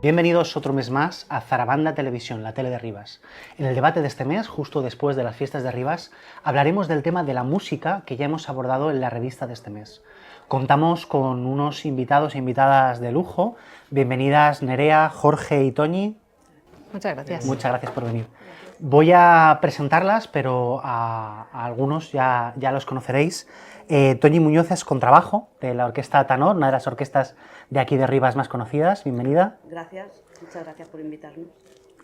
Bienvenidos otro mes más a Zarabanda Televisión, la tele de Rivas. En el debate de este mes, justo después de las fiestas de Rivas, hablaremos del tema de la música que ya hemos abordado en la revista de este mes. Contamos con unos invitados e invitadas de lujo. Bienvenidas Nerea, Jorge y Toñi. Muchas gracias. Muchas gracias por venir. Voy a presentarlas, pero a algunos ya los conoceréis. Toñi Muñoz es contrabajo de la Orquesta Tanor, una de las orquestas de aquí de Rivas más conocidas. Bienvenida. Gracias, muchas gracias por invitarnos.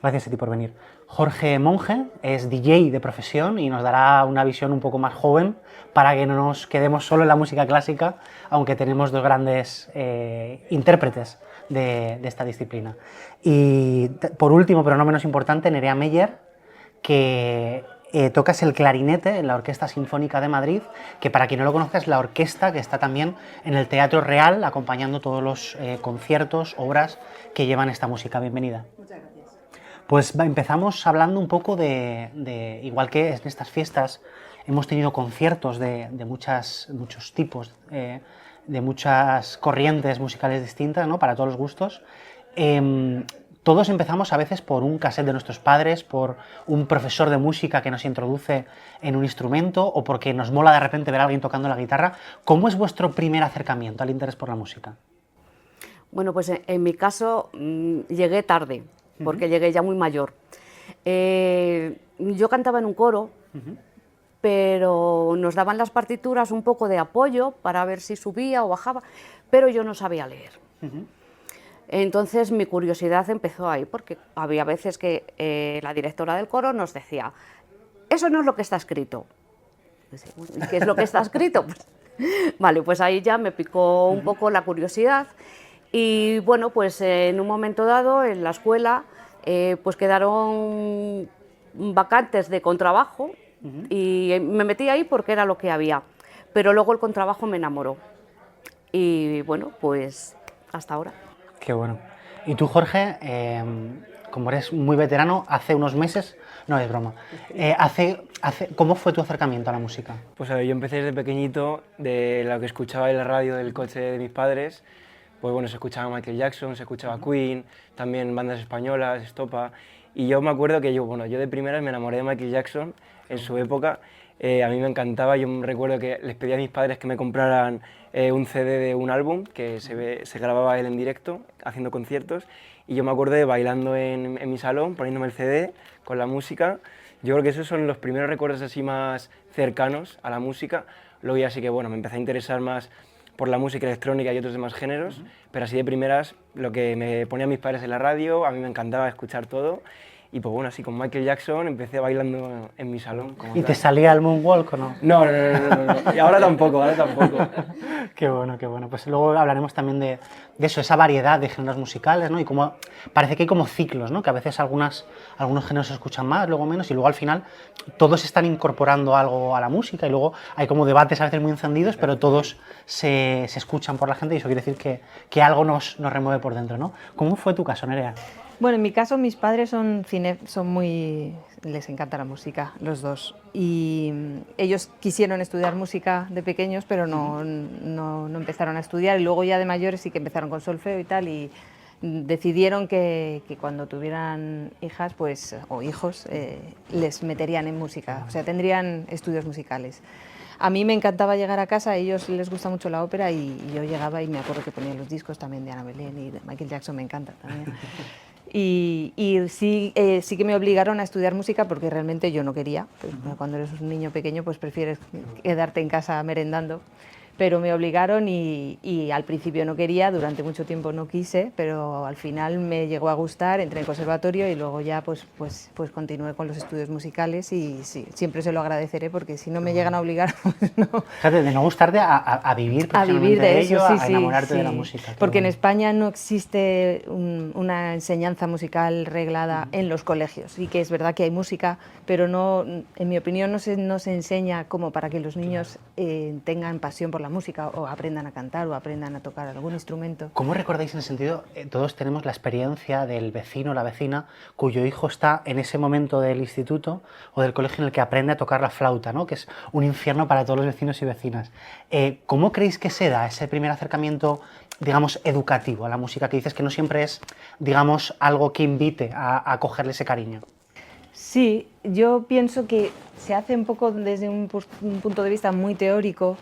Gracias a ti por venir. Jorge Monge es DJ de profesión y nos dará una visión un poco más joven para que no nos quedemos solo en la música clásica, aunque tenemos dos grandes intérpretes de esta disciplina. Y por último, pero no menos importante, Nerea Meyer, que tocas el clarinete en la Orquesta Sinfónica de Madrid, que para quien no lo conozca es la orquesta que está también en el Teatro Real acompañando todos los conciertos, obras que llevan esta música. Bienvenida. Muchas gracias. Pues empezamos hablando un poco de igual que en estas fiestas hemos tenido conciertos de muchos tipos, de muchas corrientes musicales distintas, ¿no? Para todos los gustos. Todos empezamos a veces por un cassette de nuestros padres, por un profesor de música que nos introduce en un instrumento o porque nos mola de repente ver a alguien tocando la guitarra. ¿Cómo es vuestro primer acercamiento al interés por la música? Bueno, pues en mi caso llegué tarde, porque llegué ya muy mayor. Yo cantaba en un coro, pero nos daban las partituras un poco de apoyo para ver si subía o bajaba, pero yo no sabía leer. Entonces mi curiosidad empezó ahí, porque había veces que la directora del coro nos decía, eso no es lo que está escrito. ¿Qué es lo que está escrito? Pues, vale, pues ahí ya me picó un poco la curiosidad y bueno, pues en un momento dado en la escuela pues quedaron vacantes de contrabajo y me metí ahí porque era lo que había, pero luego el contrabajo me enamoró y bueno, pues hasta ahora. Qué bueno. Y tú, Jorge, como eres muy veterano, hace unos meses, no es broma, ¿cómo fue tu acercamiento a la música? Pues a ver, yo empecé desde pequeñito, de lo que escuchaba en la radio del coche de mis padres. Pues bueno, se escuchaba Michael Jackson, se escuchaba Queen, también bandas españolas, Estopa. Y yo me acuerdo que yo de primeras me enamoré de Michael Jackson en su época. A mí me encantaba, yo recuerdo que les pedí a mis padres que me compraran un CD de un álbum que se grababa él en directo, haciendo conciertos, y yo me acuerdo de bailando en mi salón, poniéndome el CD con la música. Yo creo que esos son los primeros recuerdos así más cercanos a la música. Luego ya sí que bueno, me empecé a interesar más por la música electrónica y otros demás géneros, pero así de primeras lo que me ponían mis padres en la radio, a mí me encantaba escuchar todo. Y pues bueno, así con Michael Jackson empecé bailando en mi salón. ¿Y te salía el moonwalk o no? No. Y ahora tampoco, Qué bueno, qué bueno. Pues luego hablaremos también de eso, esa variedad de géneros musicales, ¿no? Y cómo parece que hay como ciclos, ¿no? Que a veces algunos géneros se escuchan más, luego menos, y luego al final todos están incorporando algo a la música y luego hay como debates a veces muy encendidos, pero todos se escuchan por la gente y eso quiere decir que algo nos remueve por dentro, ¿no? ¿Cómo fue tu caso, Nerea? Bueno, en mi caso mis padres les encanta la música, los dos. Y ellos quisieron estudiar música de pequeños, pero no empezaron a estudiar. Y luego ya de mayores sí que empezaron con solfeo y tal. Y decidieron que cuando tuvieran hijas o hijos les meterían en música, o sea, tendrían estudios musicales. A mí me encantaba llegar a casa, a ellos les gusta mucho la ópera y yo llegaba y me acuerdo que ponía los discos también de Ana Belén y de Michael Jackson, me encanta también. Y sí que me obligaron a estudiar música porque realmente yo no quería. Pues, cuando eres un niño pequeño pues prefieres quedarte en casa merendando. Pero me obligaron y al principio no quería, durante mucho tiempo no quise, pero al final me llegó a gustar, entré en conservatorio y luego ya pues continué con los estudios musicales y sí, siempre se lo agradeceré porque si no me llegan a obligar, pues no. Fíjate, de no gustarte a vivir de ello, eso, a enamorarte de la música. Porque en España no existe una enseñanza musical reglada en los colegios. Sí que es verdad que hay música, pero no, en mi opinión no se enseña como para que los niños tengan pasión por la la música, o aprendan a cantar, o aprendan a tocar algún instrumento. ¿Cómo recordáis en el sentido, todos tenemos la experiencia del vecino o la vecina cuyo hijo está en ese momento del instituto o del colegio en el que aprende a tocar la flauta, ¿no? Que es un infierno para todos los vecinos y vecinas? ¿Cómo creéis que se da ese primer acercamiento, digamos, educativo a la música, que dices que no siempre es, digamos, algo que invite a cogerle ese cariño? Sí, yo pienso que se hace un poco desde un punto de vista muy teórico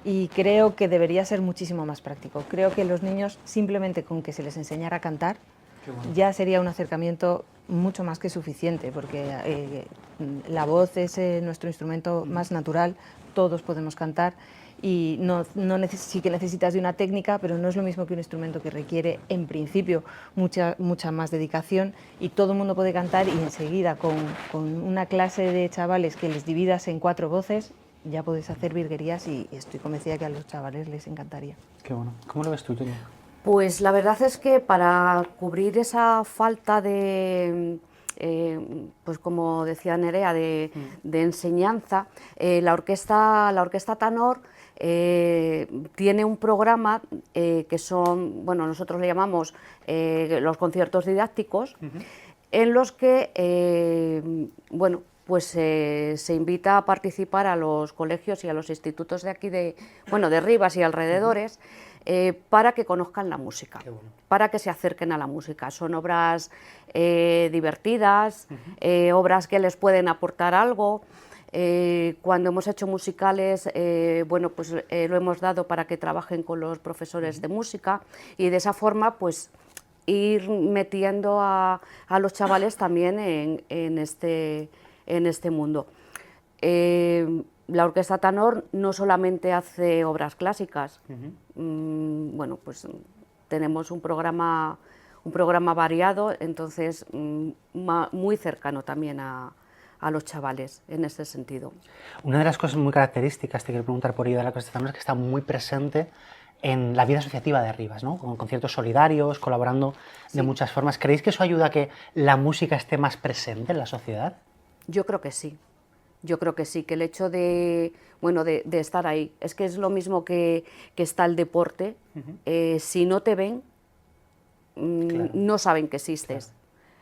y creo que debería ser muchísimo más práctico. Creo que los niños, simplemente con que se les enseñara a cantar, ya sería un acercamiento mucho más que suficiente, porque la voz es nuestro instrumento más natural, todos podemos cantar. Y sí que necesitas de una técnica, pero no es lo mismo que un instrumento que requiere, en principio, mucha más dedicación, y todo el mundo puede cantar, y enseguida con una clase de chavales que les dividas en 4 voces, ya puedes hacer virguerías, y estoy convencida que a los chavales les encantaría. Qué bueno. ¿Cómo lo ves tú, Tony? Pues la verdad es que para cubrir esa falta de, pues como decía Nerea, de enseñanza, la orquesta Tanor tiene un programa que son, bueno, nosotros le llamamos los conciertos didácticos, en los que, bueno, pues se invita a participar a los colegios y a los institutos de aquí, de Rivas y alrededores, para que conozcan la música, para que se acerquen a la música. Son obras divertidas, obras que les pueden aportar algo. Cuando hemos hecho musicales, bueno, pues lo hemos dado para que trabajen con los profesores de música, y de esa forma pues ir metiendo a los chavales también en este mundo. La Orquesta Tanor no solamente hace obras clásicas, bueno, pues tenemos un programa variado, entonces muy cercano también a los chavales en ese sentido. Una de las cosas muy características, te quiero preguntar por ello, de la Orquesta Tanor, es que está muy presente en la vida asociativa de Rivas, ¿no? Con conciertos solidarios, colaborando de muchas formas. ¿Creéis que eso ayuda a que la música esté más presente en la sociedad? Yo creo que sí. Yo creo que sí, que el hecho de, bueno, de estar ahí, es que es lo mismo que está el deporte. Si no te ven, claro, no saben que existes.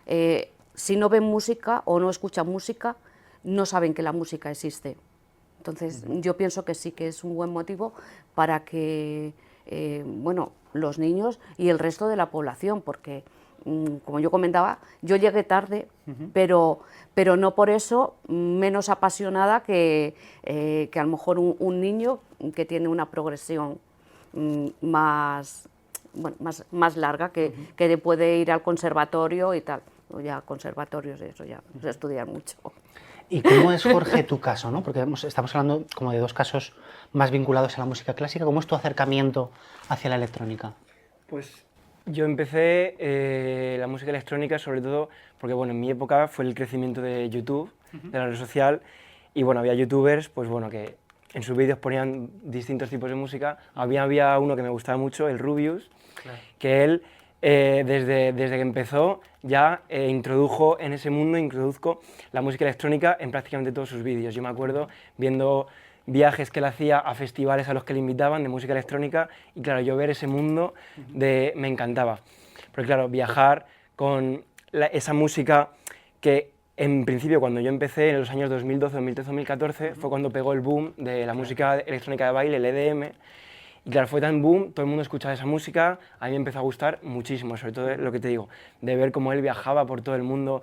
Claro. Si no ven música o no escuchan música, no saben que la música existe. Entonces, yo pienso que sí, que es un buen motivo para que, bueno, los niños y el resto de la población, porque, como yo comentaba, yo llegué tarde, pero no por eso menos apasionada que a lo mejor un niño que tiene una progresión más larga, que puede ir al conservatorio y tal. O ya conservatorios, eso ya, pues estudiar mucho. ¿Y cómo es, Jorge, tu caso, ¿no? Porque estamos hablando como de 2 casos más vinculados a la música clásica. ¿Cómo es tu acercamiento hacia la electrónica? Pues yo empecé la música electrónica sobre todo porque, bueno, en mi época fue el crecimiento de YouTube, de la red social, y bueno, había youtubers, pues bueno, que en sus vídeos ponían distintos tipos de música. Había uno que me gustaba mucho, el Rubius, claro, que él desde que empezó ya introduzco la música electrónica en prácticamente todos sus vídeos. Yo me acuerdo viendo viajes que él hacía a festivales a los que le invitaban de música electrónica, y claro, yo ver ese mundo me encantaba. Porque claro, viajar con esa música que en principio cuando yo empecé en los años 2012, 2013, 2014 fue cuando pegó el boom de la música electrónica de baile, el EDM. Y claro, fue tan boom, todo el mundo escuchaba esa música, a mí me empezó a gustar muchísimo, sobre todo lo que te digo, de ver cómo él viajaba por todo el mundo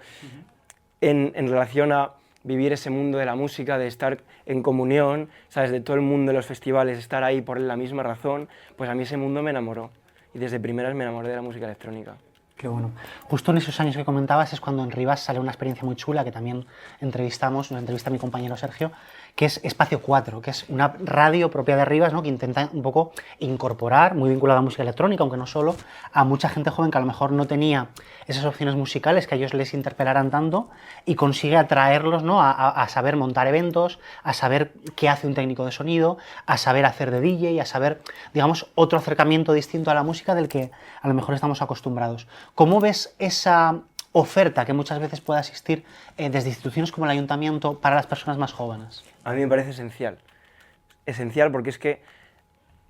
en relación a vivir ese mundo de la música, de estar en comunión, ¿sabes? De todo el mundo de los festivales, estar ahí por la misma razón, pues a mí ese mundo me enamoró. Y desde primeras me enamoré de la música electrónica. Qué bueno. Justo en esos años que comentabas es cuando en Rivas sale una experiencia muy chula que también entrevistamos, una entrevista a mi compañero Sergio, que es Espacio 4, que es una radio propia de Rivas, ¿no? Que intenta un poco incorporar, muy vinculada a la música electrónica, aunque no solo, a mucha gente joven que a lo mejor no tenía esas opciones musicales que a ellos les interpelaran tanto, y consigue atraerlos, ¿no? a saber montar eventos, a saber qué hace un técnico de sonido, a saber hacer de DJ, a saber, digamos, otro acercamiento distinto a la música del que a lo mejor estamos acostumbrados. ¿Cómo ves esa oferta que muchas veces puede asistir desde instituciones como el ayuntamiento para las personas más jóvenes? A mí me parece esencial. Esencial porque es que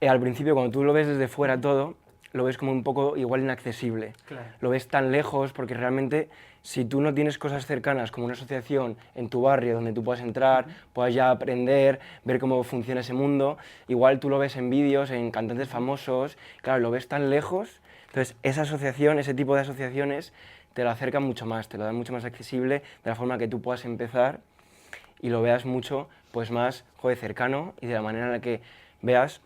al principio cuando tú lo ves desde fuera todo, lo ves como un poco igual inaccesible. Claro. Lo ves tan lejos porque realmente si tú no tienes cosas cercanas como una asociación en tu barrio donde tú puedas entrar, puedas ya aprender, ver cómo funciona ese mundo, igual tú lo ves en vídeos, en cantantes famosos, claro, lo ves tan lejos, entonces esa asociación, ese tipo de asociaciones te lo acercan mucho más, te lo dan mucho más accesible de la forma que tú puedas empezar y lo veas mucho pues más cercano y de la manera en la que veas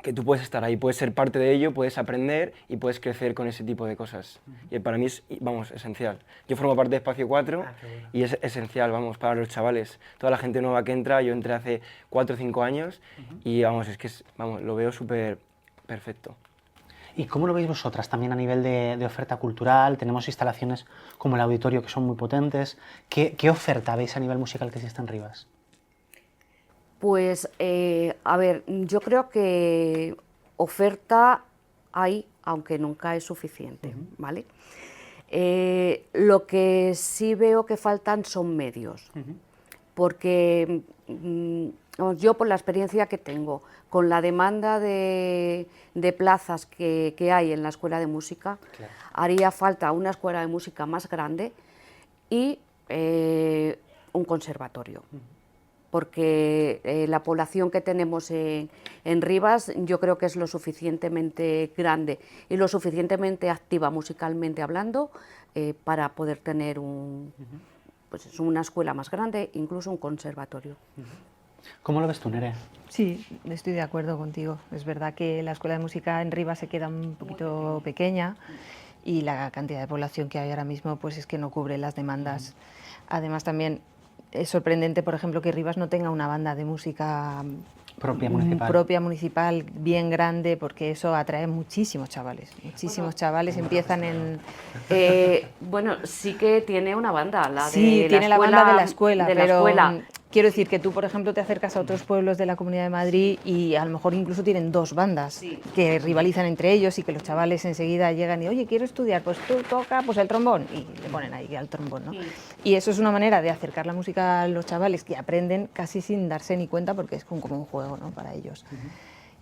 que tú puedes estar ahí, puedes ser parte de ello, puedes aprender y puedes crecer con ese tipo de cosas. Y para mí es, vamos, esencial. Yo formo parte de Espacio 4 y es esencial, vamos, para los chavales. Toda la gente nueva que entra, yo entré hace 4 o 5 años y vamos, es que vamos, lo veo súper perfecto. ¿Y cómo lo veis vosotras también a nivel de oferta cultural? Tenemos instalaciones como el auditorio que son muy potentes. ¿Qué oferta veis a nivel musical que existe en Rivas? Pues, a ver, yo creo que oferta hay, aunque nunca es suficiente, ¿vale? Lo que sí veo que faltan son medios, porque vamos, yo por la experiencia que tengo, con la demanda de plazas que hay en la escuela de música, Claro. haría falta una escuela de música más grande y un conservatorio. Porque la población que tenemos en Rivas yo creo que es lo suficientemente grande y lo suficientemente activa musicalmente hablando para poder tener pues una escuela más grande, incluso un conservatorio. ¿Cómo lo ves tú, Nerea? Sí, estoy de acuerdo contigo. Es verdad que la escuela de música en Rivas se queda un poquito pequeña y la cantidad de población que hay ahora mismo pues es que no cubre las demandas. Además también es sorprendente, por ejemplo, que Rivas no tenga una banda de música propia municipal bien grande, porque eso atrae muchísimos chavales. Muchísimos chavales empiezan en... Bueno, sí que tiene una banda, la Sí, de tiene la la banda de la escuela, de la pero escuela. quiero decir que tú, por ejemplo, te acercas a otros pueblos de la Comunidad de Madrid y a lo mejor incluso tienen dos bandas Sí. que rivalizan entre ellos y que los chavales enseguida llegan y, oye, quiero estudiar, pues tú toca pues el trombón y le ponen ahí al trombón, ¿no? Sí. Y eso es una manera de acercar la música a los chavales que aprenden casi sin darse ni cuenta porque es como un juego, ¿no?, para ellos.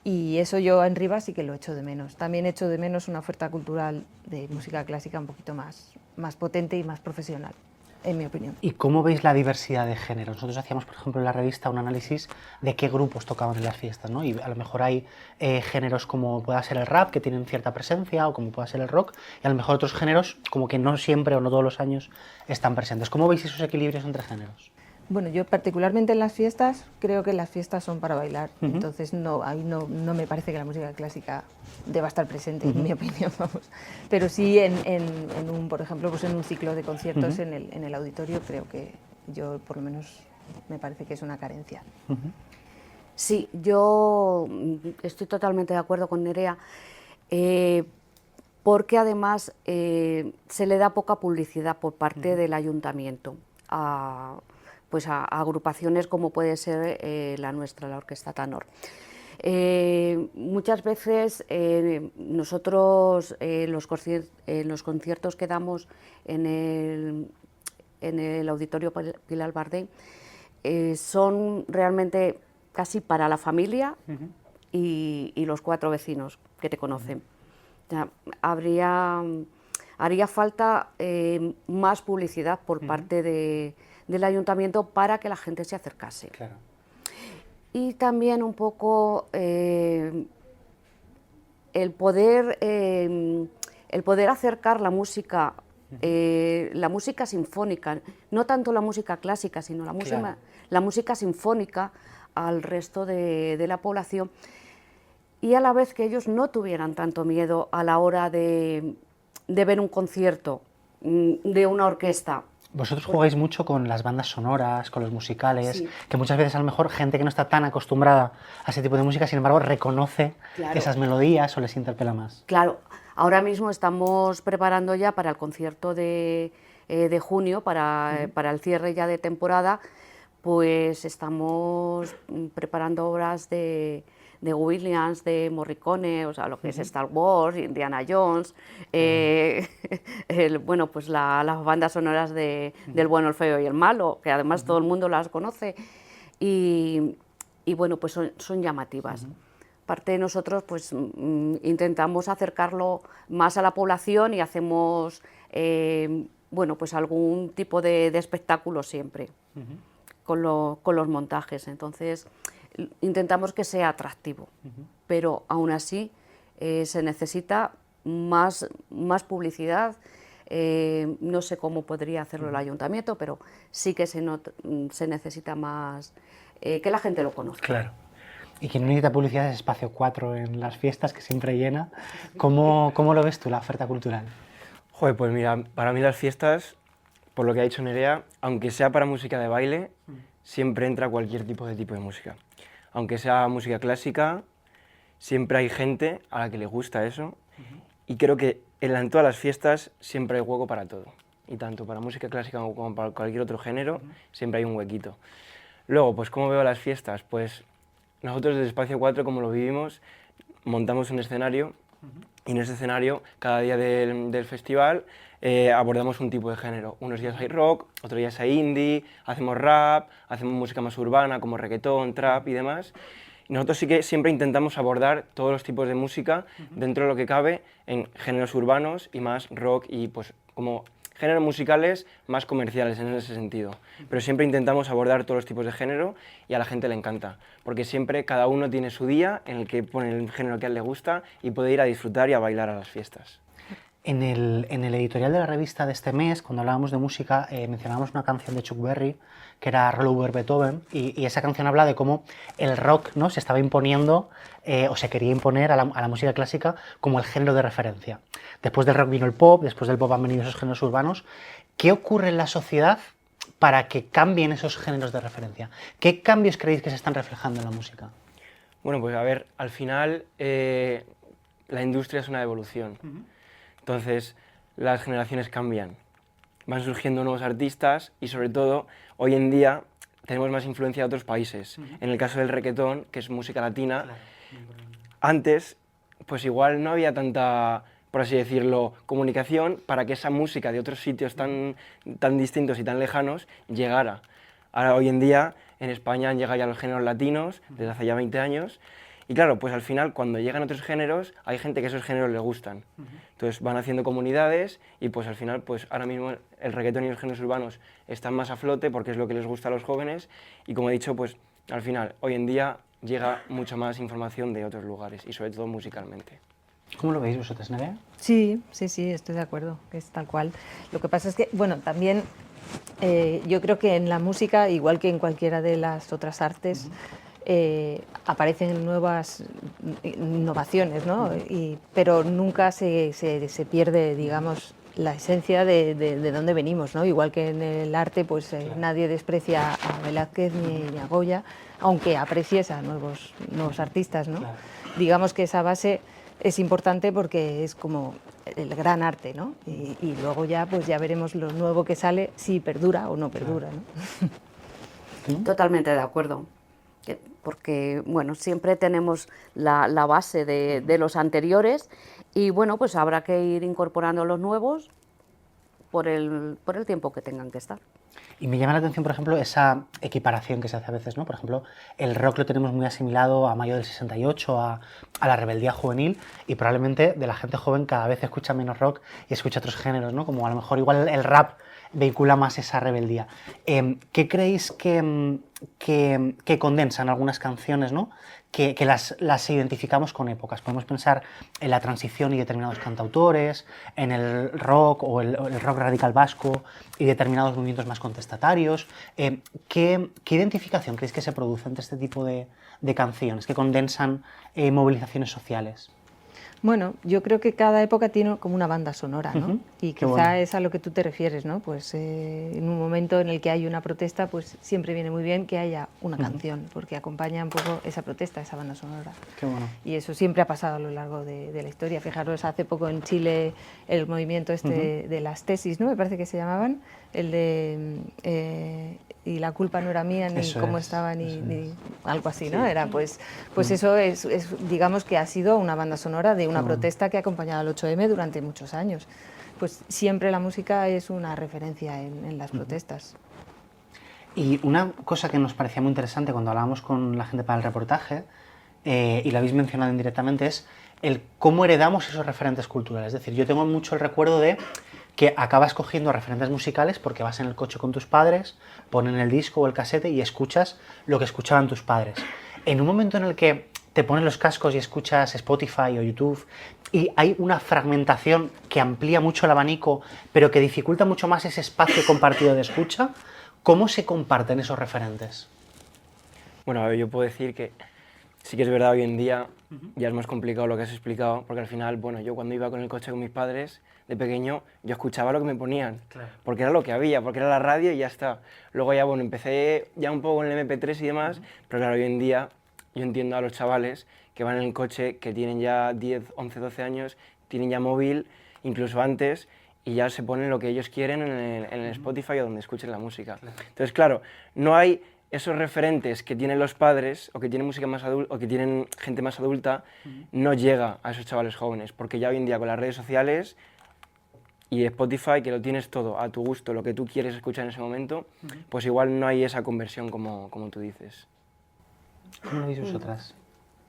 Y eso yo en Rivas sí que lo echo de menos. También echo de menos una oferta cultural de música clásica un poquito más potente y más profesional, en mi opinión. ¿Y cómo veis la diversidad de géneros? Nosotros hacíamos, por ejemplo, en la revista un análisis de qué grupos tocaban en las fiestas, ¿no? Y a lo mejor hay géneros como pueda ser el rap, que tienen cierta presencia, o como pueda ser el rock, y a lo mejor otros géneros como que no siempre o no todos los años están presentes. ¿Cómo veis esos equilibrios entre géneros? Bueno, yo particularmente en las fiestas, creo que las fiestas son para bailar, entonces ahí no me parece que la música clásica deba estar presente, en mi opinión, vamos. Pero sí por ejemplo, pues en un ciclo de conciertos en el auditorio, creo que yo, por lo menos, me parece que es una carencia. Sí, yo estoy totalmente de acuerdo con Nerea, porque además se le da poca publicidad por parte del ayuntamiento a agrupaciones como puede ser la nuestra, la Orquesta Tanor. Muchas veces nosotros los conciertos que damos en el Auditorio Pilar Bardén son realmente casi para la familia y los 4 vecinos que te conocen. O sea, haría falta más publicidad por parte del ayuntamiento para que la gente se acercase. Claro. Y también un poco el poder acercar la música sinfónica, no tanto la música clásica, sino la música sinfónica al resto de la población, y a la vez que ellos no tuvieran tanto miedo a la hora de ver un concierto de una orquesta. Vosotros jugáis mucho con las bandas sonoras, con los musicales, Sí. que muchas veces a lo mejor gente que no está tan acostumbrada a ese tipo de música, sin embargo, reconoce Claro. esas melodías o les interpela más. Claro, ahora mismo estamos preparando ya para el concierto de junio, para el cierre ya de temporada, pues estamos preparando obras de Williams, de Morricone, o sea, lo que es Star Wars, Indiana Jones, bueno, pues las bandas sonoras del bueno, el feo y el malo, que además todo el mundo las conoce, y bueno, pues son llamativas. Aparte nosotros pues intentamos acercarlo más a la población y hacemos bueno, pues algún tipo de espectáculo siempre con los montajes. Entonces intentamos que sea atractivo, pero aún así se necesita más publicidad. No sé cómo podría hacerlo el ayuntamiento, pero sí que se necesita más que la gente lo conozca. Claro. Y quien no necesita publicidad es Espacio 4 en las fiestas, que siempre llena. ¿Cómo lo ves tú, la oferta cultural? Joder, pues mira, para mí las fiestas, por lo que ha dicho Nerea, aunque sea para música de baile, siempre entra cualquier tipo de música. Aunque sea música clásica, siempre hay gente a la que le gusta eso. Y creo que en todas las fiestas siempre hay hueco para todo. Y tanto para música clásica como para cualquier otro género, siempre hay un huequito. Luego, pues ¿cómo veo las fiestas? Pues nosotros desde Espacio 4, como lo vivimos, montamos un escenario y en ese escenario, cada día del festival, abordamos un tipo de género. Unos días hay rock, otros días hay indie, hacemos rap, hacemos música más urbana como reggaetón, trap y demás. Y nosotros sí que siempre intentamos abordar todos los tipos de música dentro de lo que cabe en géneros urbanos y más rock y pues como géneros musicales más comerciales en ese sentido. Pero siempre intentamos abordar todos los tipos de género y a la gente le encanta, porque siempre cada uno tiene su día en el que pone el género que a él le gusta y puede ir a disfrutar y a bailar a las fiestas. En el editorial de la revista de este mes, cuando hablábamos de música, mencionábamos una canción de Chuck Berry, que era Roll Over Beethoven, y esa canción habla de cómo el rock, ¿no?, se estaba imponiendo, o se quería imponer a la música clásica como el género de referencia. Después del rock vino el pop, después del pop han venido esos géneros urbanos. ¿Qué ocurre en la sociedad para que cambien esos géneros de referencia? ¿Qué cambios creéis que se están reflejando en la música? Bueno, pues a ver, al final la industria es una evolución. Entonces, las generaciones cambian, van surgiendo nuevos artistas y sobre todo, hoy en día tenemos más influencia de otros países. En el caso del reggaetón, que es música latina, antes, pues igual no había tanta, por así decirlo, comunicación para que esa música de otros sitios tan distintos y tan lejanos llegara. Ahora, hoy en día, en España han llegado ya los géneros latinos, desde hace ya 20 años, y claro, pues al final, cuando llegan otros géneros, hay gente que esos géneros le gustan. Entonces van haciendo comunidades y pues al final, pues ahora mismo el reggaetón y los géneros urbanos están más a flote porque es lo que les gusta a los jóvenes y como he dicho, pues al final, hoy en día llega mucha más información de otros lugares y sobre todo musicalmente. ¿Cómo lo veis vosotros, Nerea? Sí, estoy de acuerdo, que es tal cual. Lo que pasa es que, bueno, también yo creo que en la música, igual que en cualquiera de las otras artes, aparecen nuevas innovaciones, ¿no? Pero nunca se pierde, digamos, la esencia de dónde venimos, ¿no? Igual que en el arte, pues nadie desprecia a Velázquez ni a Goya, aunque aprecies a nuevos artistas, ¿no? Claro. Digamos que esa base es importante porque es como el gran arte, ¿no? Y luego ya, pues ya veremos lo nuevo que sale, si perdura o no perdura, ¿no? Totalmente de acuerdo. Porque bueno, siempre tenemos la base de los anteriores y bueno, pues habrá que ir incorporando los nuevos por el tiempo que tengan que estar. Y me llama la atención, por ejemplo, esa equiparación que se hace a veces, ¿no? Por ejemplo, el rock lo tenemos muy asimilado a Mayo del 68, a la rebeldía juvenil, y probablemente de la gente joven cada vez escucha menos rock y escucha otros géneros, ¿no? Como a lo mejor igual el rap vehicula más esa rebeldía. ¿Qué creéis que condensan algunas canciones, ¿no? Que las identificamos con épocas? Podemos pensar en la transición y determinados cantautores, en el rock o el rock radical vasco y determinados movimientos más contestatarios. ¿Qué identificación creéis que se produce entre este tipo de canciones que condensan movilizaciones sociales? Bueno, yo creo que cada época tiene como una banda sonora, ¿no? Y quizá es a lo que tú te refieres, ¿no? Pues en un momento en el que hay una protesta, pues siempre viene muy bien que haya una canción, porque acompaña un poco esa protesta, esa banda sonora. Qué bueno. Y eso siempre ha pasado a lo largo de la historia. Fijaros, hace poco en Chile el movimiento de las tesis, ¿no? Me parece que se llamaban, el de y la culpa no era mía, ni eso cómo es, estaba, ni algo así, ¿no? Era pues eso es, digamos que ha sido una banda sonora de una protesta que ha acompañado al 8M durante muchos años. Pues siempre la música es una referencia en las protestas. Y una cosa que nos parecía muy interesante cuando hablábamos con la gente para el reportaje y lo habéis mencionado indirectamente, es el cómo heredamos esos referentes culturales. Es decir, yo tengo mucho el recuerdo de que acabas cogiendo referentes musicales porque vas en el coche con tus padres, ponen el disco o el casete y escuchas lo que escuchaban tus padres. En un momento en el que te pones los cascos y escuchas Spotify o YouTube y hay una fragmentación que amplía mucho el abanico, pero que dificulta mucho más ese espacio compartido de escucha, ¿cómo se comparten esos referentes? Bueno, a ver, yo puedo decir que sí que es verdad, hoy en día ya es más complicado lo que has explicado, porque al final, bueno, yo cuando iba con el coche con mis padres, de pequeño, yo escuchaba lo que me ponían, Claro. porque era lo que había, porque era la radio y ya está. Luego ya, bueno, empecé ya un poco en el MP3 y demás, pero claro, hoy en día yo entiendo a los chavales que van en el coche, que tienen ya 10, 11, 12 años, tienen ya móvil, incluso antes, y ya se ponen lo que ellos quieren en el Spotify o donde escuchen la música. Entonces, claro, no hay esos referentes que tienen los padres o que tienen música más adulta o que tienen gente más adulta, no llega a esos chavales jóvenes, porque ya hoy en día con las redes sociales y Spotify, que lo tienes todo a tu gusto, lo que tú quieres escuchar en ese momento, pues igual no hay esa conversión como tú dices. ¿Cómo lo veis vosotras?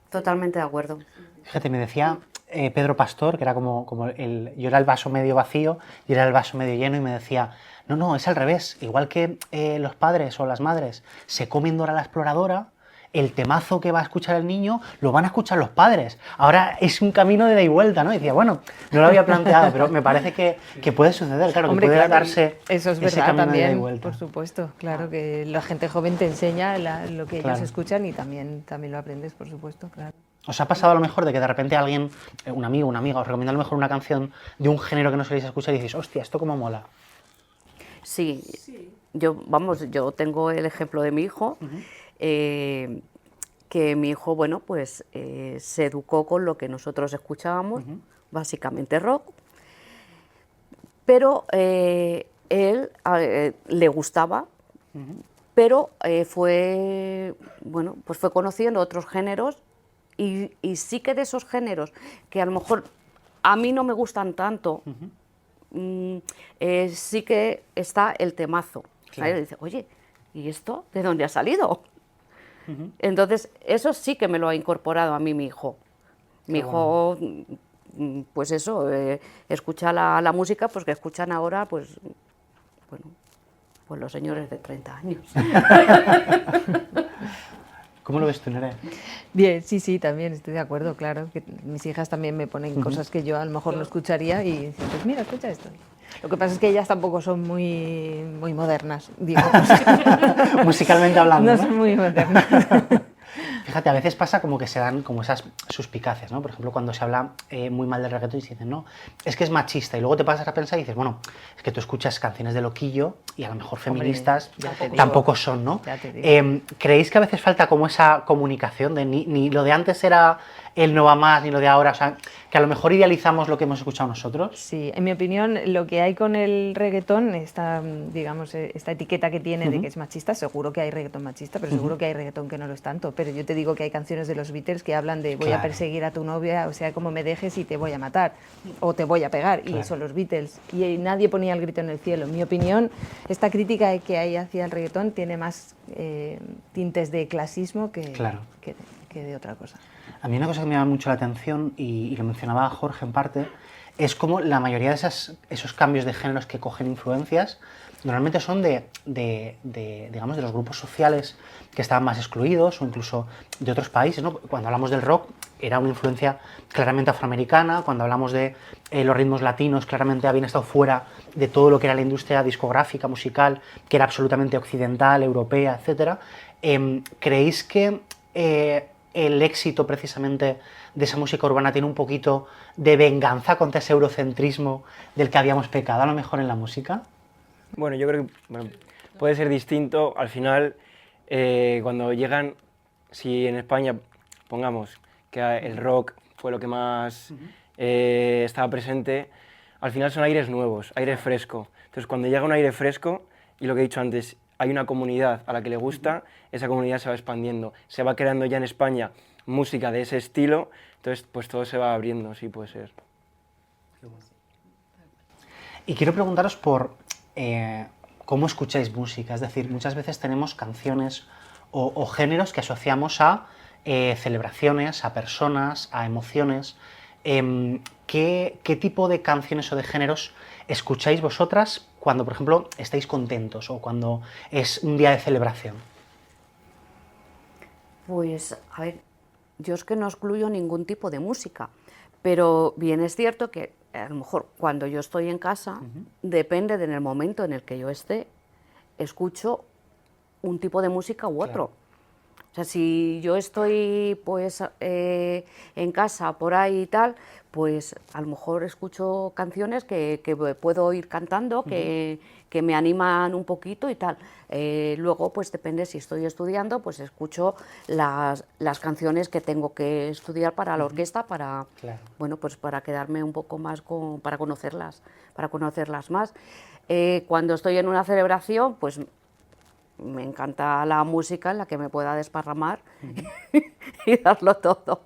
Totalmente de acuerdo. Fíjate, me decía Pedro Pastor, que era yo era el vaso medio vacío y era el vaso medio lleno, y me decía, no, es al revés, igual que los padres o las madres se comen Dora la Exploradora, el temazo que va a escuchar el niño lo van a escuchar los padres. Ahora es un camino de ida y vuelta, ¿no? Y decía, bueno, no lo había planteado, pero me parece que puede suceder, claro, Hombre, que puede claro, darse eso es ese verdad camino de ida y también, vuelta. por supuesto, claro, que la gente joven te enseña lo que Claro. ellos escuchan y también lo aprendes, por supuesto, claro. ¿Os ha pasado a lo mejor de que de repente alguien, un amigo, una amiga, os recomienda a lo mejor una canción de un género que no soléis escuchar y dices, hostia, esto cómo mola? Sí, yo tengo el ejemplo de mi hijo, que mi hijo, bueno, pues se educó con lo que nosotros escuchábamos, básicamente rock, pero él le gustaba, pero bueno, pues fue conociendo otros géneros y sí que de esos géneros que a lo mejor a mí no me gustan tanto, sí que está el temazo. Claro. Ahí dice, oye, ¿y esto de dónde ha salido? Entonces, eso sí que me lo ha incorporado a mí mi hijo. Mi hijo, pues eso, escucha la música pues que escuchan ahora, pues, bueno, pues los señores de 30 años. ¿Cómo lo ves tú, Nerea? Bien, sí, también estoy de acuerdo, claro, que mis hijas también me ponen cosas que yo a lo mejor no escucharía y dicen, pues mira, escucha esto. Lo que pasa es que ellas tampoco son muy modernas, digo. Musicalmente hablando, No ¿no? son muy modernas. Fíjate, a veces pasa como que se dan como esas suspicacias, ¿no? Por ejemplo, cuando se habla muy mal del reggaetón y se dicen, no, es que es machista. Y luego te pasas a pensar y dices, bueno, es que tú escuchas canciones de Loquillo y a lo mejor feministas ya te digo. tampoco son, ¿no? Ya te digo. ¿Creéis que a veces falta como esa comunicación de ni lo de antes era el no va más, ni lo de ahora? O sea, que a lo mejor idealizamos lo que hemos escuchado nosotros. Sí, en mi opinión, lo que hay con el reggaetón, digamos, esta etiqueta que tiene de que es machista, seguro que hay reggaetón machista, pero seguro que hay reggaetón que no lo es tanto. Pero yo te digo que hay canciones de los Beatles que hablan de voy Claro. a perseguir a tu novia, o sea, como me dejes y te voy a matar, o te voy a pegar, Claro. y son los Beatles. Y nadie ponía el grito en el cielo. En mi opinión, esta crítica que hay hacia el reggaetón tiene más tintes de clasismo Claro. que de otra cosa. A mí una cosa que me llama mucho la atención, y lo mencionaba Jorge en parte, es como la mayoría de esos cambios de géneros que cogen influencias normalmente son digamos, de los grupos sociales que estaban más excluidos o incluso de otros países, ¿no? Cuando hablamos del rock era una influencia claramente afroamericana, cuando hablamos de los ritmos latinos claramente habían estado fuera de todo lo que era la industria discográfica, musical, que era absolutamente occidental, europea, etc. ¿Creéis que el éxito precisamente de esa música urbana tiene un poquito de venganza contra ese eurocentrismo del que habíamos pecado a lo mejor en la música? Bueno, yo creo que puede ser distinto. Al final, cuando llegan, si en España, pongamos, que el rock fue lo que más estaba presente, al final son aires nuevos, aire fresco. Entonces, cuando llega un aire fresco, y lo que he dicho antes, hay una comunidad a la que le gusta, esa comunidad se va expandiendo. Se va creando ya en España música de ese estilo, entonces pues todo se va abriendo, sí puede ser. Y quiero preguntaros por cómo escucháis música. Es decir, muchas veces tenemos canciones o géneros que asociamos a celebraciones, a personas, a emociones. ¿Qué tipo de canciones o de géneros escucháis vosotras cuando, por ejemplo, estáis contentos o cuando es un día de celebración? Pues, a ver, yo es que no excluyo ningún tipo de música, pero bien es cierto que a lo mejor cuando yo estoy en casa, depende en el momento en el que yo esté, escucho un tipo de música u otro. Claro. O sea, si yo estoy pues en casa por ahí y tal, pues a lo mejor escucho canciones que puedo ir cantando, que me animan un poquito y tal. Luego, pues depende, si estoy estudiando, pues escucho las canciones que tengo que estudiar para la orquesta, para, Claro. bueno, pues para quedarme un poco más para conocerlas más. Cuando estoy en una celebración, pues me encanta la música en la que me pueda desparramar y darlo todo.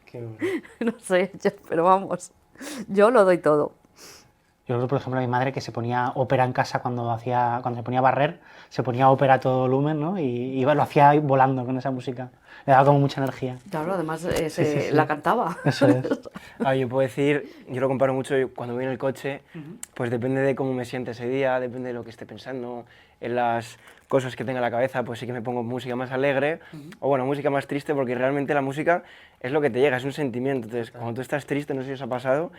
Qué bueno. No sé, pero vamos, yo lo doy todo. Yo creo, por ejemplo, a mi madre que se ponía ópera en casa cuando se ponía a barrer, se ponía ópera a todo volumen, ¿no? Y lo hacía volando con esa música. Le daba como mucha energía. Claro, además sí. la cantaba. Eso es. Yo puedo decir, yo lo comparo mucho cuando voy en el coche, pues depende de cómo me siente ese día, depende de lo que esté pensando, en las cosas que tenga en la cabeza, pues sí que me pongo música más alegre, o bueno, música más triste, porque realmente la música es lo que te llega, es un sentimiento. Entonces, cuando tú estás triste, no sé si os ha pasado,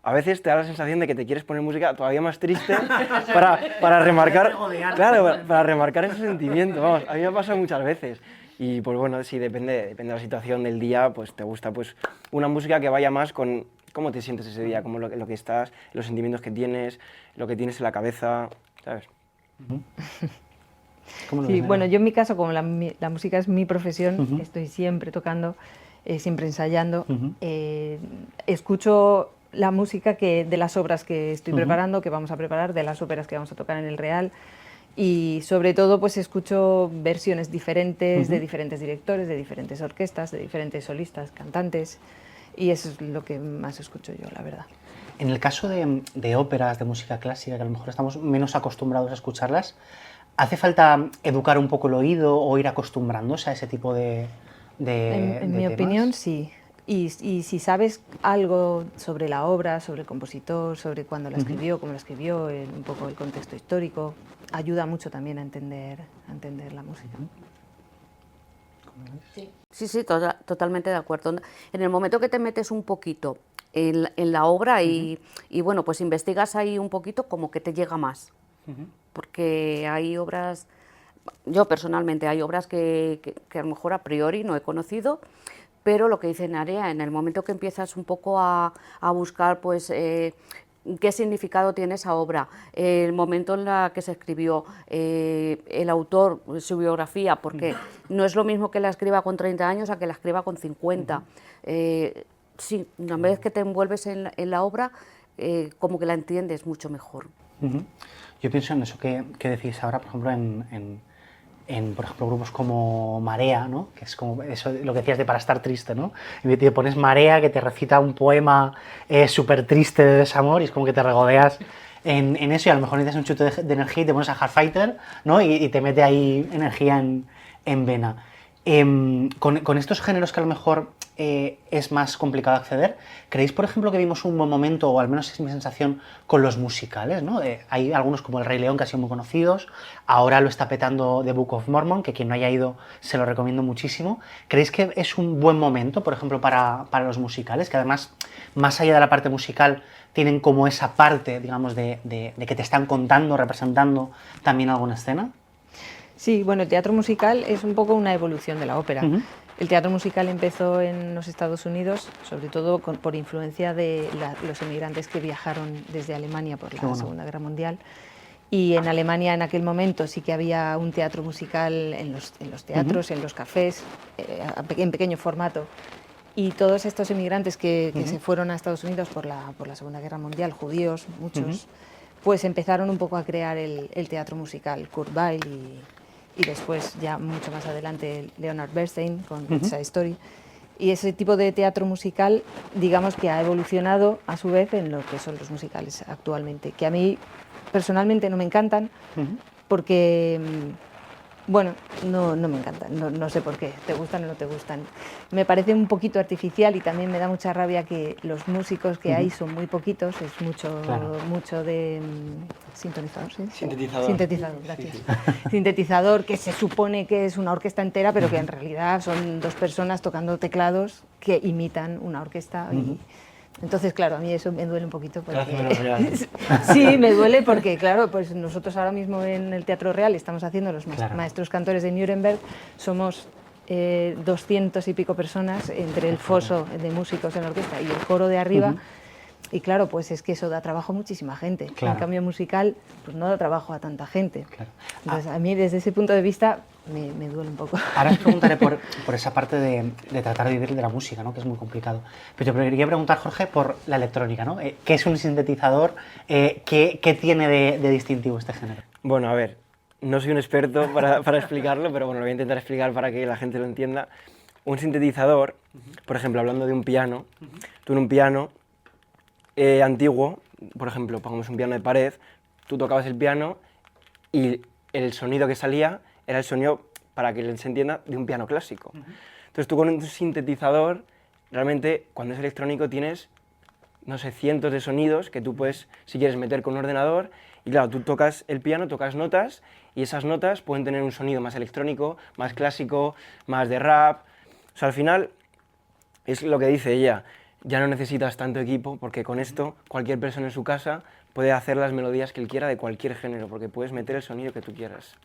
a veces te da la sensación de que te quieres poner música todavía más triste para remarcar, claro, para remarcar ese sentimiento. Vamos, a mí me ha pasado muchas veces. Y pues bueno, sí, depende de la situación del día, pues te gusta pues una música que vaya más con cómo te sientes ese día, cómo lo que estás, los sentimientos que tienes, lo que tienes en la cabeza, ¿sabes? ¿Cómo lo Sí, ves, bueno, Nerea? yo en mi caso, como la música es mi profesión, estoy siempre tocando, siempre ensayando, escucho la música de las obras que estoy preparando, que vamos a preparar, de las óperas que vamos a tocar en el Real, y sobre todo pues escucho versiones diferentes de diferentes directores, de diferentes orquestas, de diferentes solistas, cantantes, y eso es lo que más escucho yo, la verdad. En el caso de óperas, de música clásica, que a lo mejor estamos menos acostumbrados a escucharlas, ¿hace falta educar un poco el oído o ir acostumbrándose a ese tipo de En mi temas? opinión, sí. Y si sabes algo sobre la obra, sobre el compositor, sobre cuándo la escribió, cómo la escribió, un poco el contexto histórico, ayuda mucho también a entender la música. Sí, totalmente de acuerdo. En el momento que te metes un poquito en la obra y bueno, pues investigas ahí un poquito, como que te llega más. Porque hay obras, yo personalmente, hay obras que a lo mejor a priori no he conocido, pero lo que dice Nerea, en el momento que empiezas un poco a buscar, pues, qué significado tiene esa obra, el momento en el que se escribió, el autor, su biografía, porque no es lo mismo que la escriba con 30 años a que la escriba con 50. Sí, una vez que te envuelves en la obra, como que la entiendes mucho mejor. Yo pienso en eso que decís ahora, por ejemplo, por ejemplo, grupos como Marea, ¿no? Que es como eso, lo que decías de para estar triste, ¿no? Y te pones Marea, que te recita un poema súper triste de desamor, y es como que te regodeas en eso, y a lo mejor necesitas un chute de energía y te pones a Hardfighter, ¿no? Y te mete ahí energía en vena. Con estos géneros que a lo mejor es más complicado acceder, ¿creéis, por ejemplo, que vimos un buen momento, o al menos es mi sensación, con los musicales, ¿no? Hay algunos como El Rey León que han sido muy conocidos, ahora lo está petando The Book of Mormon, que quien no haya ido se lo recomiendo muchísimo. ¿Creéis que es un buen momento, por ejemplo, para los musicales, que además, más allá de la parte musical, tienen como esa parte, digamos, de que te están contando, representando también alguna escena? Sí, bueno, el teatro musical es un poco una evolución de la ópera. El teatro musical empezó en los Estados Unidos, sobre todo por influencia de los emigrantes que viajaron desde Alemania por la Segunda Guerra Mundial. Y en Alemania en aquel momento sí que había un teatro musical en los teatros, en los cafés, en pequeño formato. Y todos estos emigrantes que se fueron a Estados Unidos por la Segunda Guerra Mundial, judíos, muchos, pues empezaron un poco a crear el teatro musical, Kurt Weill y después, ya mucho más adelante, Leonard Bernstein con West Side Story. Y ese tipo de teatro musical, digamos que ha evolucionado a su vez en lo que son los musicales actualmente, que a mí personalmente no me encantan, porque Bueno, no me encantan, no sé por qué, te gustan o no te gustan. Me parece un poquito artificial y también me da mucha rabia que los músicos que hay son muy poquitos, es mucho de sintonizador, ¿sí? Sintetizador. Sintetizador, gracias. Sintetizador, que se supone que es una orquesta entera, pero que en realidad son 2 personas tocando teclados que imitan una orquesta. Entonces, claro, a mí eso me duele un poquito. Porque... sí, me duele porque, claro, pues nosotros ahora mismo en el Teatro Real estamos haciendo los maestros cantores de Nuremberg, somos 200 y pico personas entre el foso de músicos en la orquesta y el coro de arriba, y claro, pues es que eso da trabajo a muchísima gente. En cambio musical, pues no da trabajo a tanta gente. Entonces, a mí desde ese punto de vista me duele un poco. Ahora os preguntaré por esa parte de tratar de vivir de la música, ¿no? Que es muy complicado. Pero yo quería preguntar, Jorge, por la electrónica, ¿no? ¿Qué es un sintetizador? ¿Qué tiene de distintivo este género? Bueno, a ver, no soy un experto para explicarlo, pero bueno, lo voy a intentar explicar para que la gente lo entienda. Un sintetizador, por ejemplo, hablando de un piano, tú en un piano antiguo, por ejemplo, pongamos un piano de pared, tú tocabas el piano y el sonido que salía era el sonido, para que se entienda, de un piano clásico. Entonces tú con un sintetizador, realmente, cuando es electrónico tienes, no sé, cientos de sonidos que tú puedes, si quieres, meter con un ordenador, y claro, tú tocas el piano, tocas notas, y esas notas pueden tener un sonido más electrónico, más clásico, más de rap. O sea, al final, es lo que dice ella, ya no necesitas tanto equipo, porque con esto cualquier persona en su casa puede hacer las melodías que él quiera de cualquier género, porque puedes meter el sonido que tú quieras.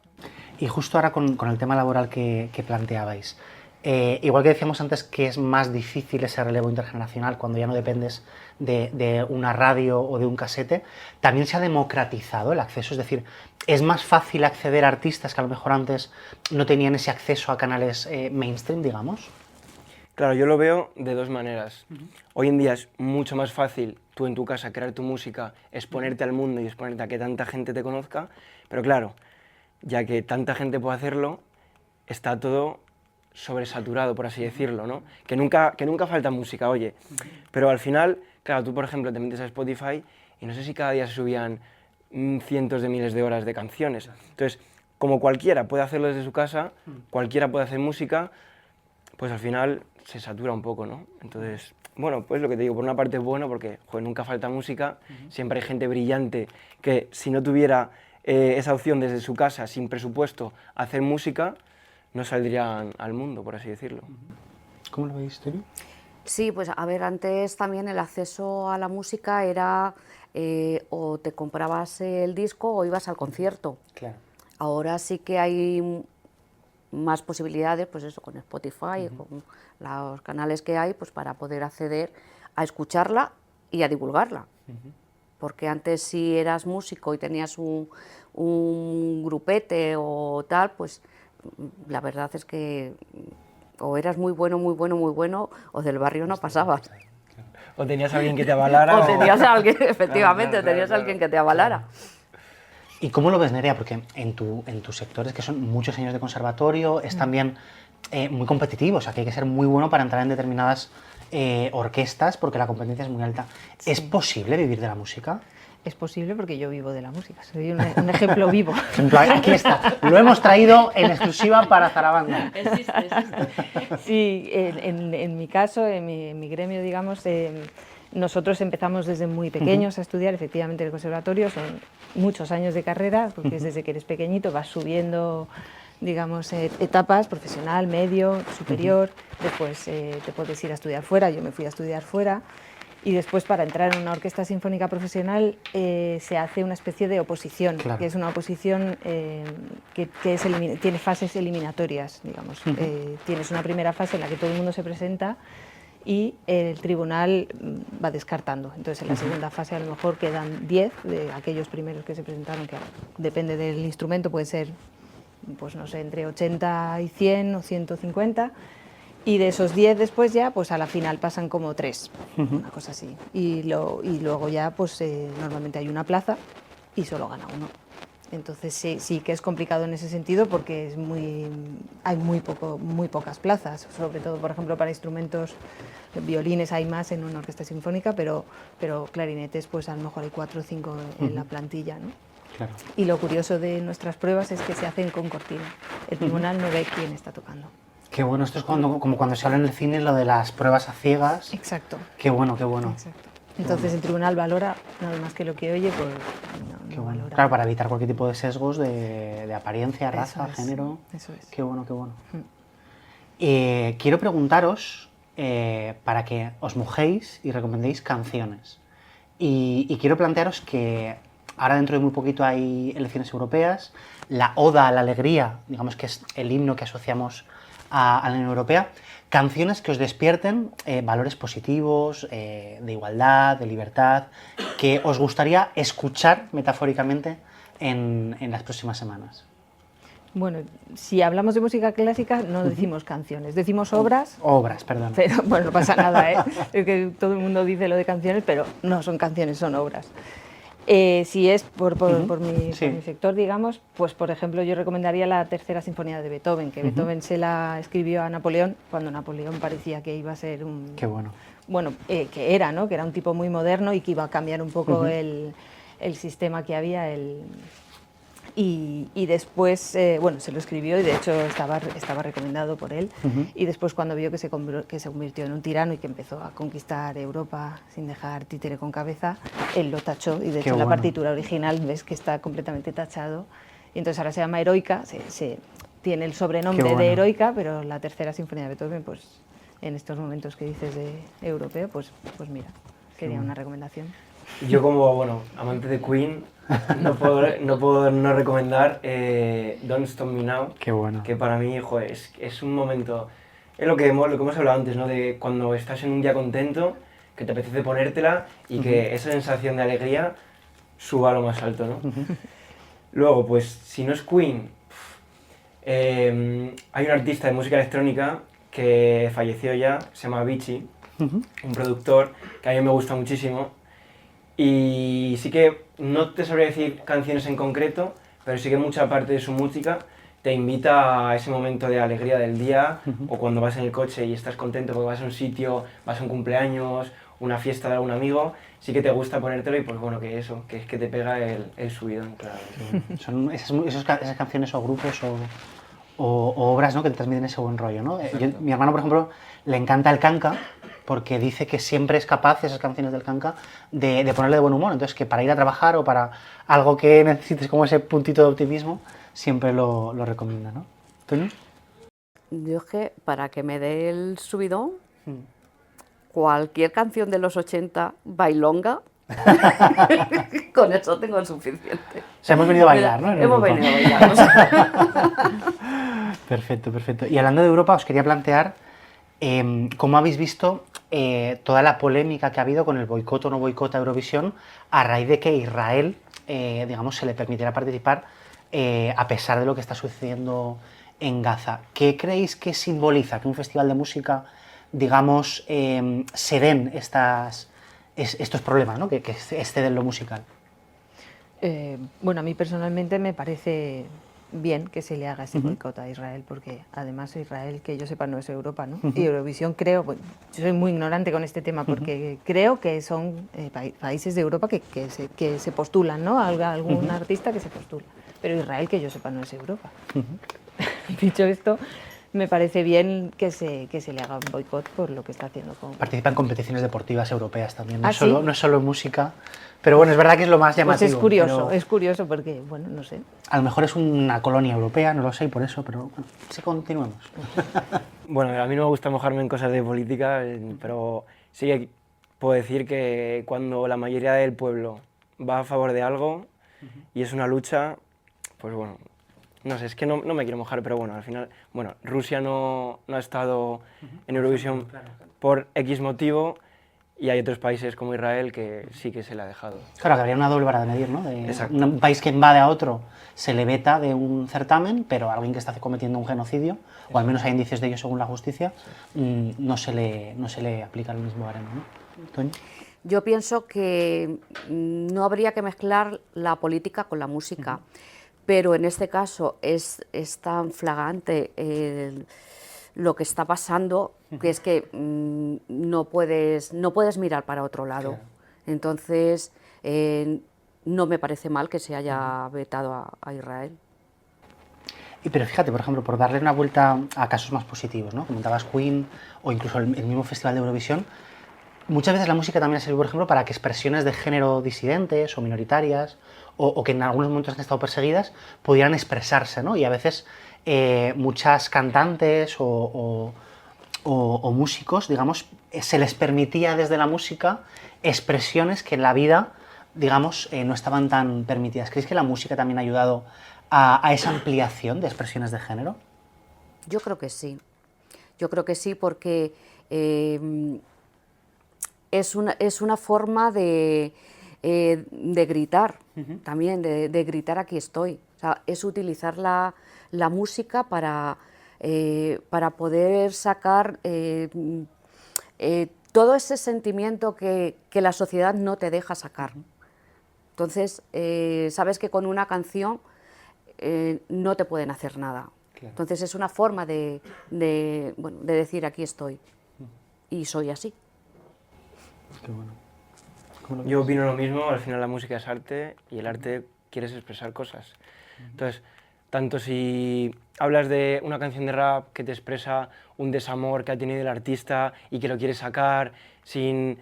Y justo ahora con el tema laboral que planteabais, igual que decíamos antes que es más difícil ese relevo intergeneracional cuando ya no dependes de una radio o de un casete, también se ha democratizado el acceso, es decir, es más fácil acceder a artistas que a lo mejor antes no tenían ese acceso a canales mainstream, digamos. Claro, yo lo veo de 2 maneras. Hoy en día es mucho más fácil tú en tu casa crear tu música, exponerte al mundo y exponerte a que tanta gente te conozca, pero claro, ya que tanta gente puede hacerlo, está todo sobresaturado, por así decirlo, ¿no? Que nunca falta música, oye, pero al final, claro, tú por ejemplo te metes a Spotify y no sé si cada día se subían cientos de miles de horas de canciones. Entonces, como cualquiera puede hacerlo desde su casa, cualquiera puede hacer música, pues al final se satura un poco, ¿no? Entonces, bueno, pues lo que te digo, por una parte es bueno porque, joder, nunca falta música, siempre hay gente brillante que si no tuviera esa opción desde su casa, sin presupuesto, hacer música, no saldrían al mundo, por así decirlo. ¿Cómo lo veis, Turi? Sí, pues a ver, antes también el acceso a la música era o te comprabas el disco o ibas al concierto. Claro. Ahora sí que hay más posibilidades, pues eso, con Spotify, con los canales que hay, pues para poder acceder a escucharla y a divulgarla. Porque antes si eras músico y tenías un grupete o tal, pues la verdad es que o eras muy bueno, o del barrio no pasabas. O tenías a alguien que te avalara. O tenías a alguien, efectivamente, tenías a alguien que te avalara. ¿Y cómo lo ves, Nerea? Porque en tus sectores, que son muchos años de conservatorio, es también muy competitivo, o sea que hay que ser muy bueno para entrar en determinadas orquestas porque la competencia es muy alta. Sí. ¿Es posible vivir de la música? Es posible porque yo vivo de la música, soy un ejemplo vivo. Aquí está, lo hemos traído en exclusiva para Zarabanda. Existe. Sí, en mi caso, en mi gremio, digamos, nosotros empezamos desde muy pequeños a estudiar, efectivamente, el conservatorio, son muchos años de carrera, porque es desde que eres pequeñito, vas subiendo, digamos, etapas, profesional, medio, superior, después te puedes ir a estudiar fuera, yo me fui a estudiar fuera, y después para entrar en una orquesta sinfónica profesional se hace una especie de oposición, que es una oposición que tiene fases eliminatorias, digamos. Tienes una primera fase en la que todo el mundo se presenta y el tribunal va descartando. Entonces en la segunda fase a lo mejor quedan 10 de aquellos primeros que se presentaron, que depende del instrumento, puede ser, pues no sé, entre 80 y 100 o 150, y de esos 10 después ya, pues a la final pasan como 3, una cosa así. Y luego ya, pues normalmente hay una plaza y solo gana uno. Entonces sí que es complicado en ese sentido porque hay muy pocas plazas, sobre todo, por ejemplo, para instrumentos, violines hay más en una orquesta sinfónica, pero clarinetes, pues a lo mejor hay 4 o 5 en la plantilla, ¿no? Claro. Y lo curioso de nuestras pruebas es que se hacen con cortina. El tribunal no ve quién está tocando. Qué bueno, esto es como cuando se habla en el cine lo de las pruebas a ciegas. Exacto. Qué bueno, qué bueno. Exacto. Entonces el tribunal valora nada más que lo que oye, pues no, Qué no bueno. valora. Claro, para evitar cualquier tipo de sesgos de apariencia, raza, Eso es, género. eso es. Qué bueno, qué bueno. Quiero preguntaros para que os mojéis y recomendéis canciones. Y quiero plantearos que ahora dentro de muy poquito hay elecciones europeas, la Oda a la Alegría, digamos que es el himno que asociamos a la Unión Europea, canciones que os despierten valores positivos, de igualdad, de libertad, que os gustaría escuchar metafóricamente en las próximas semanas. Bueno, si hablamos de música clásica no decimos canciones, decimos obras. Obras, perdón. Pero bueno, no pasa nada, ¿eh? Es que todo el mundo dice lo de canciones, pero no son canciones, son obras. Si es por mi sector, digamos, pues por ejemplo yo recomendaría la Tercera Sinfonía de Beethoven, que Beethoven se la escribió a Napoleón cuando Napoleón parecía que iba a ser un... Qué bueno. Bueno, que era, ¿no? Que era un tipo muy moderno y que iba a cambiar un poco el sistema que había, y después, bueno, se lo escribió y de hecho estaba recomendado por él. Y después cuando vio que se convirtió en un tirano y que empezó a conquistar Europa sin dejar títere con cabeza, él lo tachó y de hecho en la partitura original ves que está completamente tachado. Y entonces ahora se llama Heroica, tiene el sobrenombre de Heroica, pero la Tercera Sinfonía de Beethoven, pues en estos momentos que dices de europeo, pues mira, sería una recomendación. Yo como, bueno, amante de Queen, no puedo no recomendar Don't Stop Me Now, Qué bueno. que para mí, joder, es un momento, es lo que hemos hablado antes, ¿no? De cuando estás en un día contento, que te apetece ponértela y que esa sensación de alegría suba a lo más alto, ¿no? Luego, pues, si no es Queen, hay un artista de música electrónica que falleció ya, se llama Avicii, un productor que a mí me gusta muchísimo. Y sí que no te sabría decir canciones en concreto, pero sí que mucha parte de su música te invita a ese momento de alegría del día, o cuando vas en el coche y estás contento porque vas a un sitio, vas a un cumpleaños, una fiesta de algún amigo, sí que te gusta ponértelo y pues bueno, que eso, que es que te pega el subidón, claro. Son esas canciones o grupos o obras, ¿no?, que te transmiten ese buen rollo, ¿no? Mi hermano, por ejemplo, le encanta el canca, porque dice que siempre es capaz, esas canciones del canca, de ponerle de buen humor. Entonces, que para ir a trabajar o para algo que necesites como ese puntito de optimismo, siempre lo recomienda, ¿no? ¿Toño? Yo es que para que me dé el subidón, cualquier canción de los 80, bailonga, con eso tengo suficiente. O sea, hemos venido a bailar, ¿no? Hemos venido a bailar. O sea. Perfecto, perfecto. Y hablando de Europa, os quería plantear cómo habéis visto toda la polémica que ha habido con el boicot o no boicot a Eurovisión a raíz de que Israel, digamos, se le permitiera participar a pesar de lo que está sucediendo en Gaza. ¿Qué creéis que simboliza que un festival de música, digamos, se den estos problemas, ¿no?, que exceden lo musical? Bueno, a mí personalmente me parece bien que se le haga ese boicot a Israel, porque además Israel, que yo sepa, no es Europa, ¿no? Y Eurovisión creo, bueno, yo soy muy ignorante con este tema, porque creo que son países de Europa que se postulan, ¿no? Algún artista que se postula, pero Israel, que yo sepa, no es Europa. Dicho esto, me parece bien que se le haga un boicot por lo que está haciendo. Participa en competiciones deportivas europeas también, no, ¿Ah, solo, sí? no es solo música, pero bueno, es verdad que es lo más llamativo. Pues es curioso porque, bueno, no sé. A lo mejor es una colonia europea, no lo sé, y por eso, pero bueno, sí, continuemos. Bueno, a mí no me gusta mojarme en cosas de política, pero sí que puedo decir que cuando la mayoría del pueblo va a favor de algo y es una lucha, pues bueno, no sé, es que no me quiero mojar, pero bueno, al final, bueno, Rusia no ha estado en Eurovisión por X motivo y hay otros países como Israel que sí que se le ha dejado. Claro, que habría una doble vara de medir, ¿no? Exacto. Un país que invade a otro se le veta de un certamen, pero a alguien que está cometiendo un genocidio, o al menos hay indicios de ello según la justicia, no se le aplica el mismo baremo, ¿no? ¿Toño? Yo pienso que no habría que mezclar la política con la música, pero en este caso es tan flagrante lo que está pasando, que es que no puedes mirar para otro lado. Claro. Entonces, no me parece mal que se haya vetado a Israel. Pero fíjate, por ejemplo, por darle una vuelta a casos más positivos, ¿no? Comentabas Queen o incluso el mismo Festival de Eurovisión. Muchas veces la música también ha servido, por ejemplo, para que expresiones de género disidentes o minoritarias o que en algunos momentos han estado perseguidas pudieran expresarse, ¿no? Y a veces muchas cantantes o músicos, digamos, se les permitía desde la música expresiones que en la vida, digamos, no estaban tan permitidas. ¿Creéis que la música también ha ayudado a esa ampliación de expresiones de género? Yo creo que sí. Yo creo que sí porque es una forma de gritar, también, de gritar aquí estoy. O sea, es utilizar la música para poder sacar todo ese sentimiento que la sociedad no te deja sacar. Entonces, sabes que con una canción no te pueden hacer nada. Claro. Entonces es una forma de decir aquí estoy y soy así. Qué bueno. Yo opino lo mismo, al final la música es arte y el arte quieres expresar cosas. Entonces, tanto si hablas de una canción de rap que te expresa un desamor que ha tenido el artista y que lo quieres sacar sin,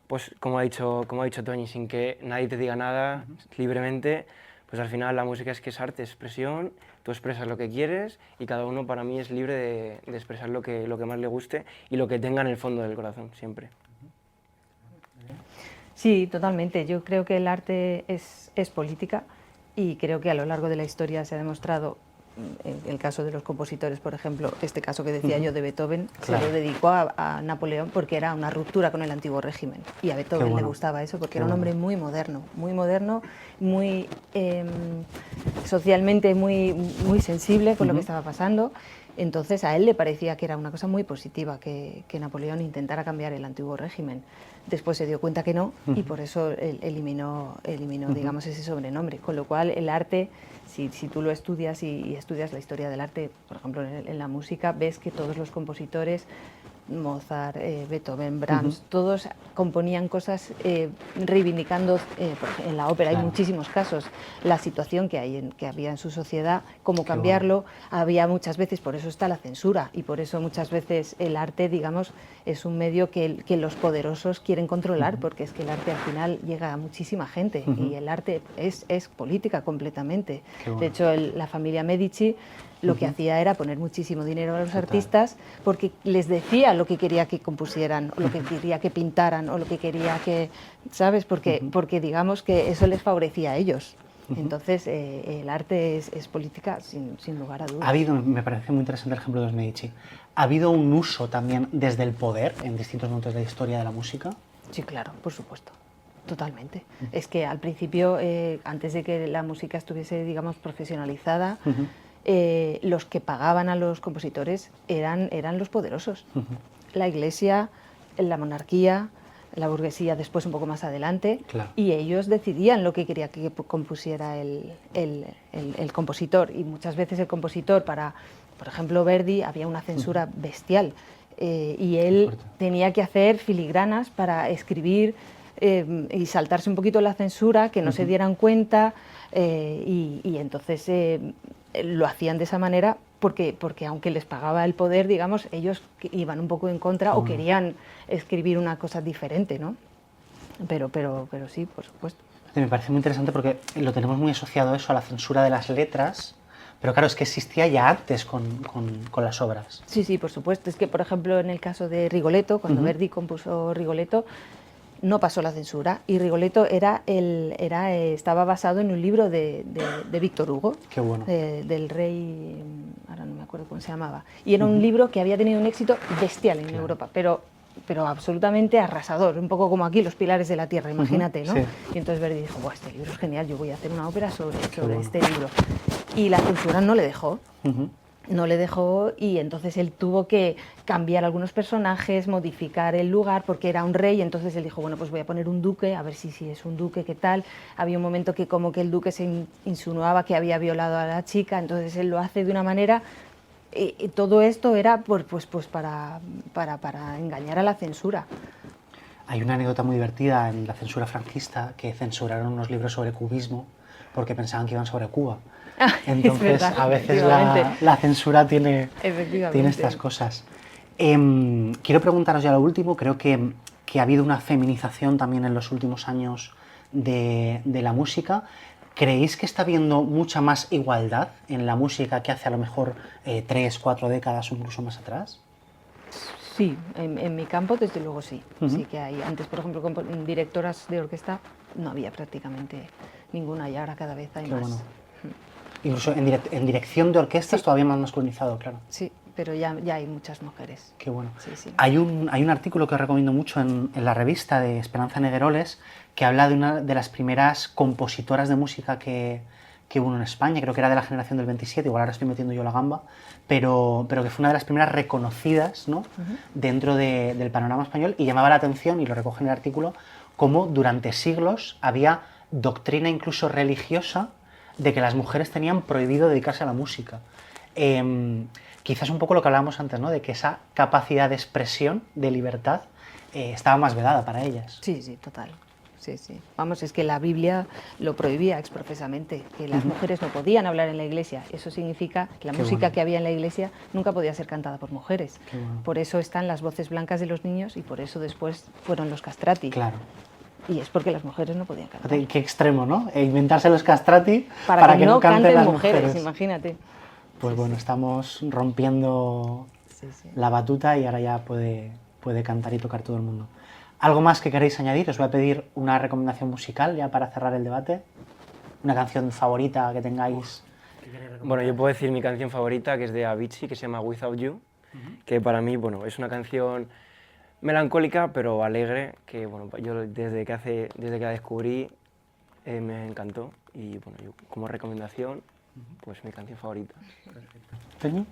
pues como ha dicho Toñi, sin que nadie te diga nada, libremente, pues al final la música es que es arte, expresión, tú expresas lo que quieres y cada uno para mí es libre de expresar lo que más le guste y lo que tenga en el fondo del corazón, siempre. Sí, totalmente. Yo creo que el arte es política y creo que a lo largo de la historia se ha demostrado, en el caso de los compositores, por ejemplo, este caso que decía yo de Beethoven, claro, se lo dedicó a Napoleón porque era una ruptura con el antiguo régimen y a Beethoven le gustaba eso porque era un hombre muy moderno, muy socialmente muy sensible con lo que estaba pasando. Entonces a él le parecía que era una cosa muy positiva que Napoleón intentara cambiar el antiguo régimen. Después se dio cuenta que no y por eso eliminó digamos, ese sobrenombre. Con lo cual el arte, si tú lo estudias y estudias la historia del arte, por ejemplo en la música, ves que todos los compositores, Mozart, Beethoven, Brahms, todos componían cosas reivindicando, en la ópera hay muchísimos casos, la situación que había en su sociedad, cómo cambiarlo, había muchas veces, por eso está la censura y por eso muchas veces el arte, digamos, es un medio que los poderosos quieren controlar, porque es que el arte al final llega a muchísima gente y el arte es política completamente. De hecho, la familia Medici lo que hacía era poner muchísimo dinero a los artistas porque les decía lo que quería que compusieran, o lo que quería que pintaran, o lo que quería que, ¿sabes? Porque digamos que eso les favorecía a ellos. Entonces, el arte es política sin lugar a dudas. Ha habido, me parece muy interesante el ejemplo de los Medici, ¿ha habido un uso también desde el poder en distintos momentos de la historia de la música? Sí, claro, por supuesto. Totalmente. Es que al principio, antes de que la música estuviese, digamos, profesionalizada, los que pagaban a los compositores eran los poderosos. La Iglesia, la monarquía, la burguesía después un poco más adelante, y ellos decidían lo que quería que compusiera el compositor. Y muchas veces el compositor, por ejemplo, Verdi, había una censura bestial y él tenía que hacer filigranas para escribir y saltarse un poquito la censura, que no se dieran cuenta, y entonces lo hacían de esa manera porque aunque les pagaba el poder, digamos, ellos iban un poco en contra o querían escribir una cosa diferente, ¿no? Pero sí, por supuesto. Me parece muy interesante porque lo tenemos muy asociado eso a la censura de las letras, pero claro, es que existía ya antes con las obras. Sí, sí, por supuesto. Es que, por ejemplo, en el caso de Rigoletto, cuando Verdi compuso Rigoletto, no pasó la censura y Rigoletto estaba basado en un libro de Víctor Hugo. Qué bueno. Del rey, ahora no me acuerdo cómo se llamaba, y era un libro que había tenido un éxito bestial en Europa, pero absolutamente arrasador, un poco como aquí Los Pilares de la Tierra, imagínate, ¿no? Sí. Y entonces Verdi dijo, "Buah, este libro es genial, yo voy a hacer una ópera sobre este libro", y la censura no le dejó. No le dejó y entonces él tuvo que cambiar algunos personajes, modificar el lugar porque era un rey, entonces él dijo, bueno, pues voy a poner un duque, a ver si es un duque, qué tal. Había un momento que como que el duque se insinuaba que había violado a la chica, entonces él lo hace de una manera, y todo esto era pues para engañar a la censura. Hay una anécdota muy divertida en la censura franquista que censuraron unos libros sobre cubismo porque pensaban que iban sobre Cuba. Entonces, verdad, a veces efectivamente. la censura tiene Efectivamente. estas cosas. Quiero preguntaros ya lo último. Creo que ha habido una feminización también en los últimos años de la música. ¿Creéis que está habiendo mucha más igualdad en la música que hace a lo mejor 3, 4 décadas o incluso más atrás? Sí, en mi campo desde luego sí. Sí que hay. Antes, por ejemplo, con directoras de orquesta no había prácticamente ninguna y ahora cada vez hay Qué más. bueno. Incluso en dirección de orquestas todavía más masculinizado, claro. Sí, pero ya hay muchas mujeres. Qué bueno. Sí, sí. Hay un artículo que os recomiendo mucho en la revista de Esperanza Negueroles que habla de una de las primeras compositoras de música que hubo en España, creo que era de la generación del 27, igual ahora estoy metiendo yo la gamba, pero que fue una de las primeras reconocidas, ¿no? Dentro del panorama español, y llamaba la atención, y lo recoge en el artículo, cómo durante siglos había doctrina incluso religiosa de que las mujeres tenían prohibido dedicarse a la música. Quizás un poco lo que hablábamos antes, ¿no? De que esa capacidad de expresión, de libertad, estaba más vedada para ellas. Sí, sí, total. Sí, sí. Vamos, es que la Biblia lo prohibía exprofesamente, que las mujeres no podían hablar en la iglesia. Eso significa que la Qué música bueno. que había en la iglesia nunca podía ser cantada por mujeres. Qué bueno. Por eso están las voces blancas de los niños y por eso después fueron los castrati. Claro. Y es porque las mujeres no podían cantar. Fíjate, qué extremo, ¿no? Inventarse los castrati Para que no canten canten las mujeres, imagínate. Pues bueno, estamos rompiendo Sí, sí. la batuta y ahora ya puede cantar y tocar todo el mundo. ¿Algo más que queréis añadir? Os voy a pedir una recomendación musical ya para cerrar el debate. Una canción favorita que tengáis. Bueno, yo puedo decir mi canción favorita, que es de Avicii, que se llama Without You, que para mí, bueno, es una canción melancólica, pero alegre, que bueno, yo desde que la descubrí me encantó, y bueno, yo como recomendación, pues mi canción favorita. ¿Toñi?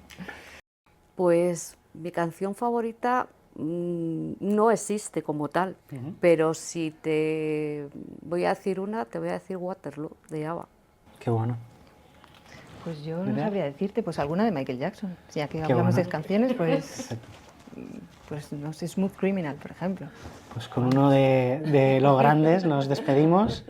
Pues mi canción favorita no existe como tal, pero si te voy a decir una, te voy a decir Waterloo, de ABBA. Qué bueno. Pues yo no ¿Verdad? sabría decirte, pues alguna de Michael Jackson. Ya que Qué hablamos bueno. de canciones, pues no sé, Smooth Criminal, por ejemplo. Pues con uno de los grandes nos despedimos.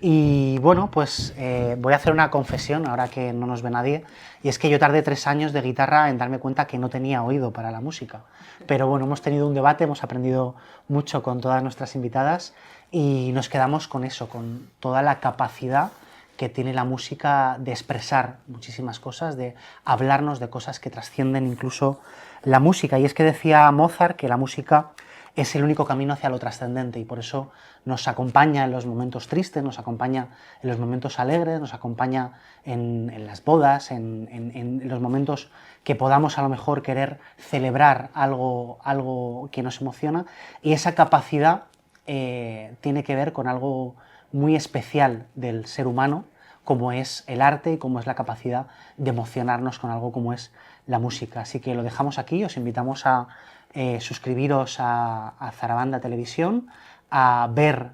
Y bueno, pues voy a hacer una confesión ahora que no nos ve nadie. Y es que yo tardé 3 años de guitarra en darme cuenta que no tenía oído para la música. Pero bueno, hemos tenido un debate, hemos aprendido mucho con todas nuestras invitadas y nos quedamos con eso, con toda la capacidad que tiene la música de expresar muchísimas cosas, de hablarnos de cosas que trascienden incluso la música. Y es que decía Mozart que la música es el único camino hacia lo trascendente y por eso nos acompaña en los momentos tristes, nos acompaña en los momentos alegres, nos acompaña en las bodas, en los momentos que podamos a lo mejor querer celebrar algo que nos emociona, y esa capacidad tiene que ver con algo muy especial del ser humano, como es el arte y como es la capacidad de emocionarnos con algo como es la música. Así que lo dejamos aquí, os invitamos a suscribiros a Zarabanda Televisión, a ver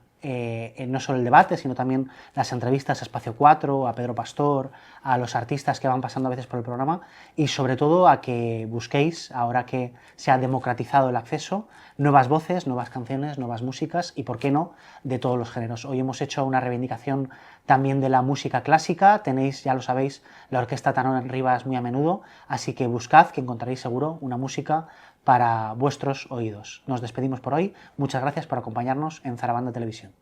no solo el debate, sino también las entrevistas a Espacio 4, a Pedro Pastor, a los artistas que van pasando a veces por el programa, y sobre todo a que busquéis, ahora que se ha democratizado el acceso, nuevas voces, nuevas canciones, nuevas músicas y, por qué no, de todos los géneros. Hoy hemos hecho una reivindicación también de la música clásica, tenéis, ya lo sabéis, la Orquesta Tanón Rivas muy a menudo, así que buscad, que encontraréis seguro una música para vuestros oídos. Nos despedimos por hoy, muchas gracias por acompañarnos en Zarabanda Televisión.